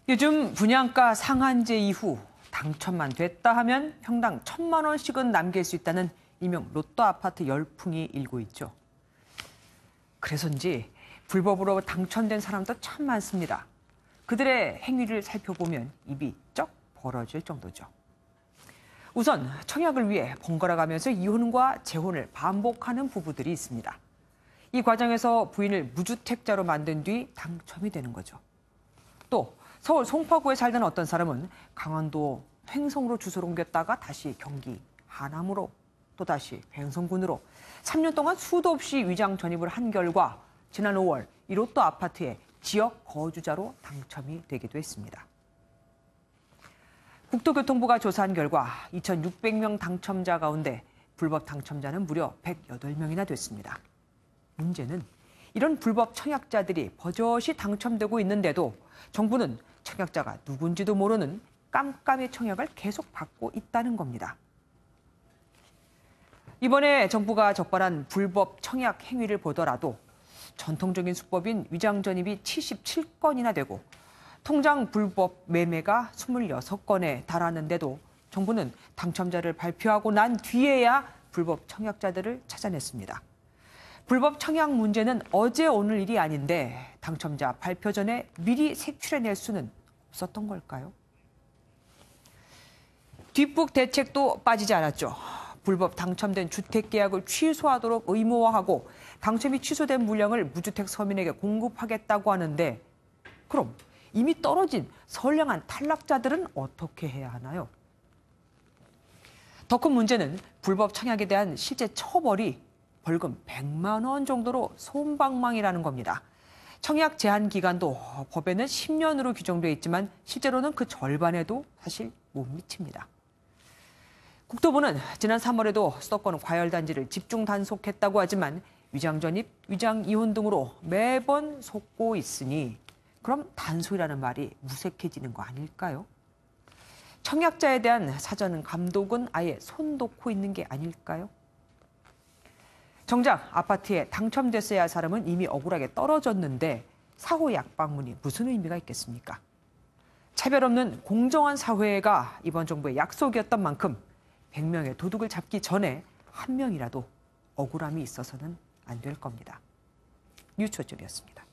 요즘 분양가 상한제 이후 당첨만 됐다 하면 평당 1,000만 원씩은 남길 수 있다는 일명 로또 아파트 열풍이 일고 있죠. 그래서인지 불법으로 당첨된 사람도 참 많습니다. 그들의 행위를 살펴보면 입이 쩍 벌어질 정도죠. 우선 청약을 위해 번갈아가면서 이혼과 재혼을 반복하는 부부들이 있습니다. 이 과정에서 부인을 무주택자로 만든 뒤 당첨이 되는 거죠. 또 서울 송파구에 살던 어떤 사람은 강원도 횡성으로 주소를 옮겼다가 다시 경기 하남으로 또다시 횡성군으로 3년 동안 수도 없이 위장 전입을 한 결과 지난 5월 이 로또 아파트의 지역 거주자로 당첨이 되기도 했습니다. 국토교통부가 조사한 결과 2,600명 당첨자 가운데 불법 당첨자는 무려 108명이나 됐습니다. 문제는 이런 불법 청약자들이 버젓이 당첨되고 있는데도 정부는 청약자가 누군지도 모르는 깜깜이 청약을 계속 받고 있다는 겁니다. 이번에 정부가 적발한 불법 청약 행위를 보더라도 전통적인 수법인 위장 전입이 77건이나 되고 통장 불법 매매가 26건에 달하는데도 정부는 당첨자를 발표하고 난 뒤에야 불법 청약자들을 찾아냈습니다. 불법 청약 문제는 어제 오늘 일이 아닌데 당첨자 발표 전에 미리 색출해낼 수는 없었던 걸까요? 뒷북 대책도 빠지지 않았죠. 불법 당첨된 주택 계약을 취소하도록 의무화하고 당첨이 취소된 물량을 무주택 서민에게 공급하겠다고 하는데 그럼 이미 떨어진 선량한 탈락자들은 어떻게 해야 하나요? 더 큰 문제는 불법 청약에 대한 실제 처벌이 벌금 100만 원 정도로 솜방망이라는 겁니다. 청약 제한 기간도 법에는 10년으로 규정돼 있지만 실제로는 그 절반에도 사실 못 미칩니다. 국토부는 지난 3월에도 수도권 과열단지를 집중 단속했다고 하지만 위장 전입, 위장 이혼 등으로 매번 속고 있으니 그럼 단속이라는 말이 무색해지는 거 아닐까요? 청약자에 대한 사전 감독은 아예 손 놓고 있는 게 아닐까요? 정작 아파트에 당첨됐어야 할 사람은 이미 억울하게 떨어졌는데 사후 약방문이 무슨 의미가 있겠습니까? 차별 없는 공정한 사회가 이번 정부의 약속이었던 만큼 100명의 도둑을 잡기 전에 한 명이라도 억울함이 있어서는 안 될 겁니다. 뉴초점이었습니다.